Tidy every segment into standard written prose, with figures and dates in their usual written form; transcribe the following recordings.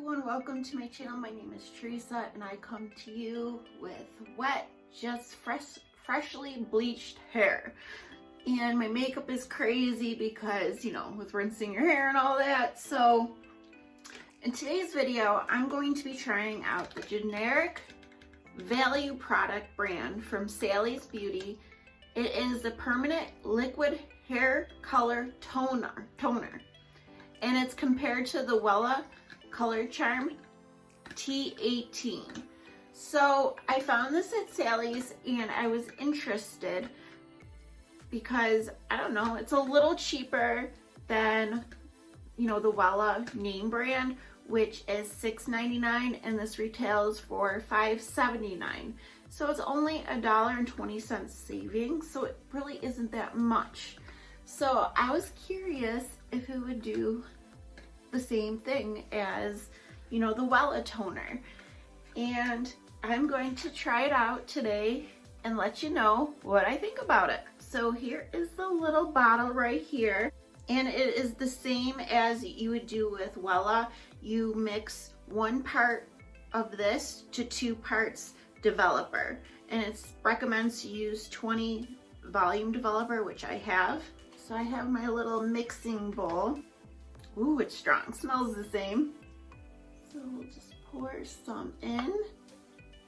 everyone, welcome to my channel. My name is Teresa and I come to you with wet, just freshly bleached hair. And my makeup is crazy because, you know, with rinsing your hair and all that. So in today's video, I'm going to be trying out the generic value product brand from Sally's Beauty. It is the permanent liquid hair color toner. And it's compared to the Wella Color Charm T18. So I found this at Sally's and I was interested because, I don't know, it's a little cheaper than, you know, the Wella name brand, which is $6.99, and this retails for $5.79. So it's only $1.20 savings, so it really isn't that much. So I was curious if it would do the same thing as, you know, the Wella toner. And I'm going to try it out today and let you know what I think about it. So here is the little bottle right here. And it is the same as you would do with Wella. You mix 1 part of this to 2 parts developer. And it recommends to use 20 volume developer, which I have. So I have my little mixing bowl. Ooh, it's strong, smells the same. So we'll just pour some in.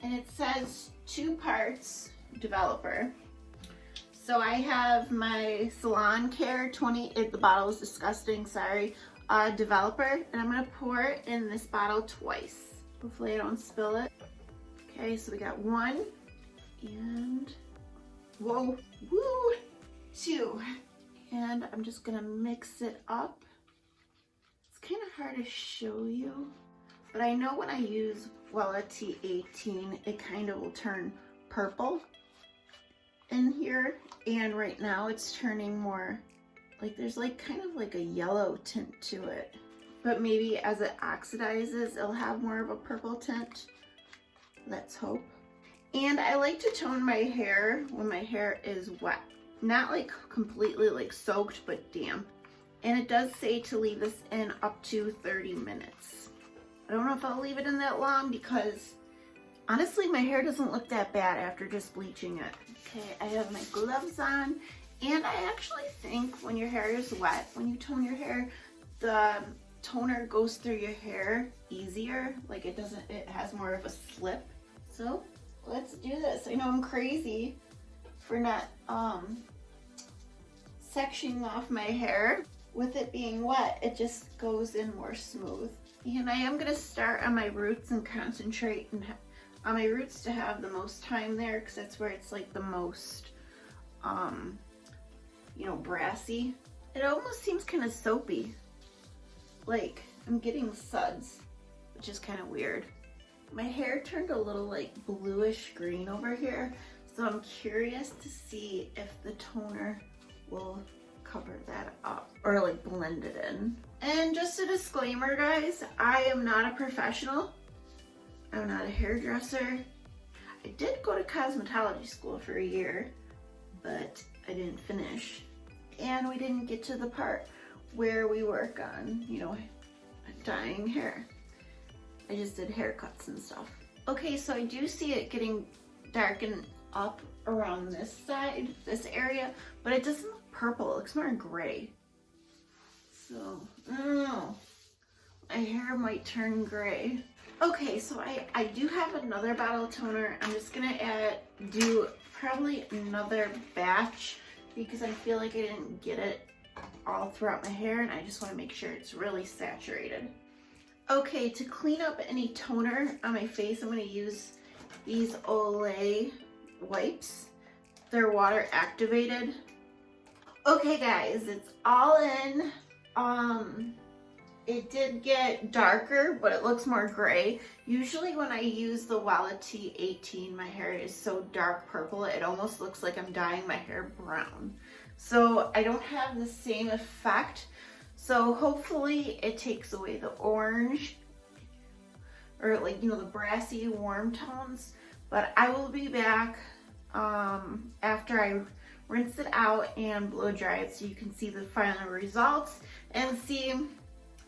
And it says 2 parts developer. So I have my Salon Care 20, the bottle is disgusting, sorry, developer. And I'm gonna pour it in this bottle twice. Hopefully I don't spill it. Okay, so we got 1 and, whoa, woo, 2. And I'm just gonna mix it up. It's kind of hard to show you, but I know when I use Wella T18, it kind of will turn purple in here. And right now it's turning more, like there's like kind of like a yellow tint to it. But maybe as it oxidizes, it'll have more of a purple tint. Let's hope. And I like to tone my hair when my hair is wet. Not like completely like soaked, but damp. And it does say to leave this in up to 30 minutes. I don't know if I'll leave it in that long because honestly my hair doesn't look that bad after just bleaching it. Okay, I have my gloves on, and I actually think when your hair is wet, when you tone your hair, the toner goes through your hair easier. Like it has more of a slip. So let's do this. I know I'm crazy for not sectioning off my hair. With it being wet, it just goes in more smooth. And I am gonna start on my roots and concentrate on my roots to have the most time there, because that's where it's like the most, you know, brassy. It almost seems kind of soapy. Like I'm getting suds, which is kind of weird. My hair turned a little like bluish green over here, so I'm curious to see if the toner will cover that up or like blend it in. And just a disclaimer, guys, I am not a professional. I'm not a hairdresser. I did go to cosmetology school for a year, but I didn't finish. And we didn't get to the part where we work on, you know, dyeing hair. I just did haircuts and stuff. Okay, so I do see it getting darkened up around this side, this area, but it doesn't look purple, it looks more gray. So, I don't know. My hair might turn gray. Okay, so I do have another bottle of toner. I'm just gonna do probably another batch because I feel like I didn't get it all throughout my hair, and I just wanna make sure it's really saturated. Okay, to clean up any toner on my face, I'm gonna use these Olay wipes. They're water activated. Okay guys, it's all in. It did get darker, but it looks more gray. Usually when I use the Wella T18, my hair is so dark purple, it almost looks like I'm dyeing my hair brown. So I don't have the same effect. So hopefully it takes away the orange, or like, you know, the brassy warm tones. But I will be back after I rinse it out and blow dry it so you can see the final results and see,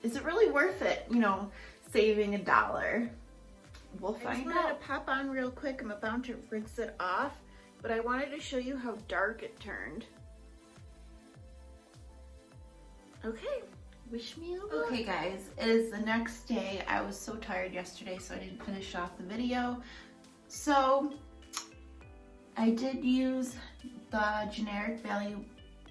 is it really worth it? You know, saving $1. We'll find out. I just wanted out. to pop on real quick. I'm about to rinse it off, but I wanted to show you how dark it turned. Okay, wish me luck. Okay guys, it is the next day. I was so tired yesterday, so I didn't finish off the video. So I did use the generic value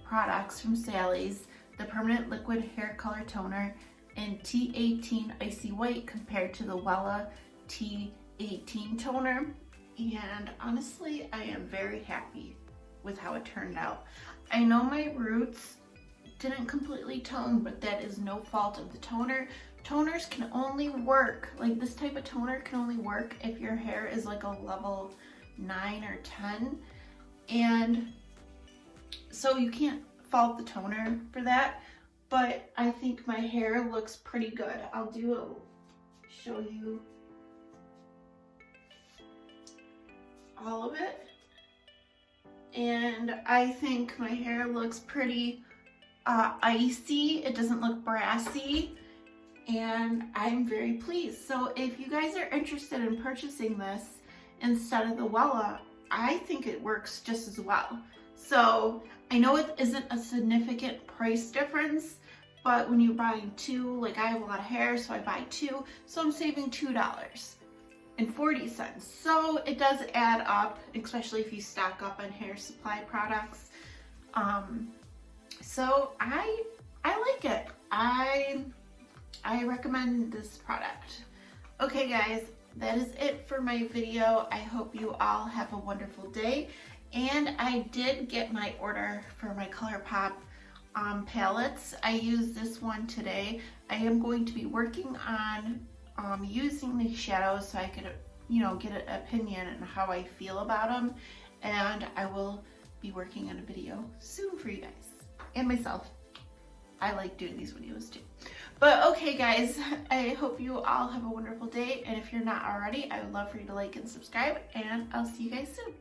products from Sally's, the permanent liquid hair color toner in T18 Icy White compared to the Wella T18 toner. And honestly, I am very happy with how it turned out. I know my roots didn't completely tone, but that is no fault of the toner. Toners can only work, like this type of toner can only work if your hair is like a level 9 or 10. And so you can't fault the toner for that, but I think my hair looks pretty good. I'll show you all of it. And I think my hair looks pretty icy. It doesn't look brassy, and I'm very pleased. So if you guys are interested in purchasing this instead of the Wella, I think it works just as well. So I know it isn't a significant price difference, but when you're buying two, like I have a lot of hair, so I buy two, so I'm saving $2.40. So it does add up, especially if you stock up on hair supply products. So I like it. I recommend this product. Okay guys, that is it for my video. I hope you all have a wonderful day. And I did get my order for my ColourPop palettes. I used this one today. I am going to be working on using these shadows so I could, get an opinion on how I feel about them. And I will be working on a video soon for you guys and myself. I like doing these videos too. But okay guys, I hope you all have a wonderful day. And if you're not already, I would love for you to like and subscribe, and I'll see you guys soon.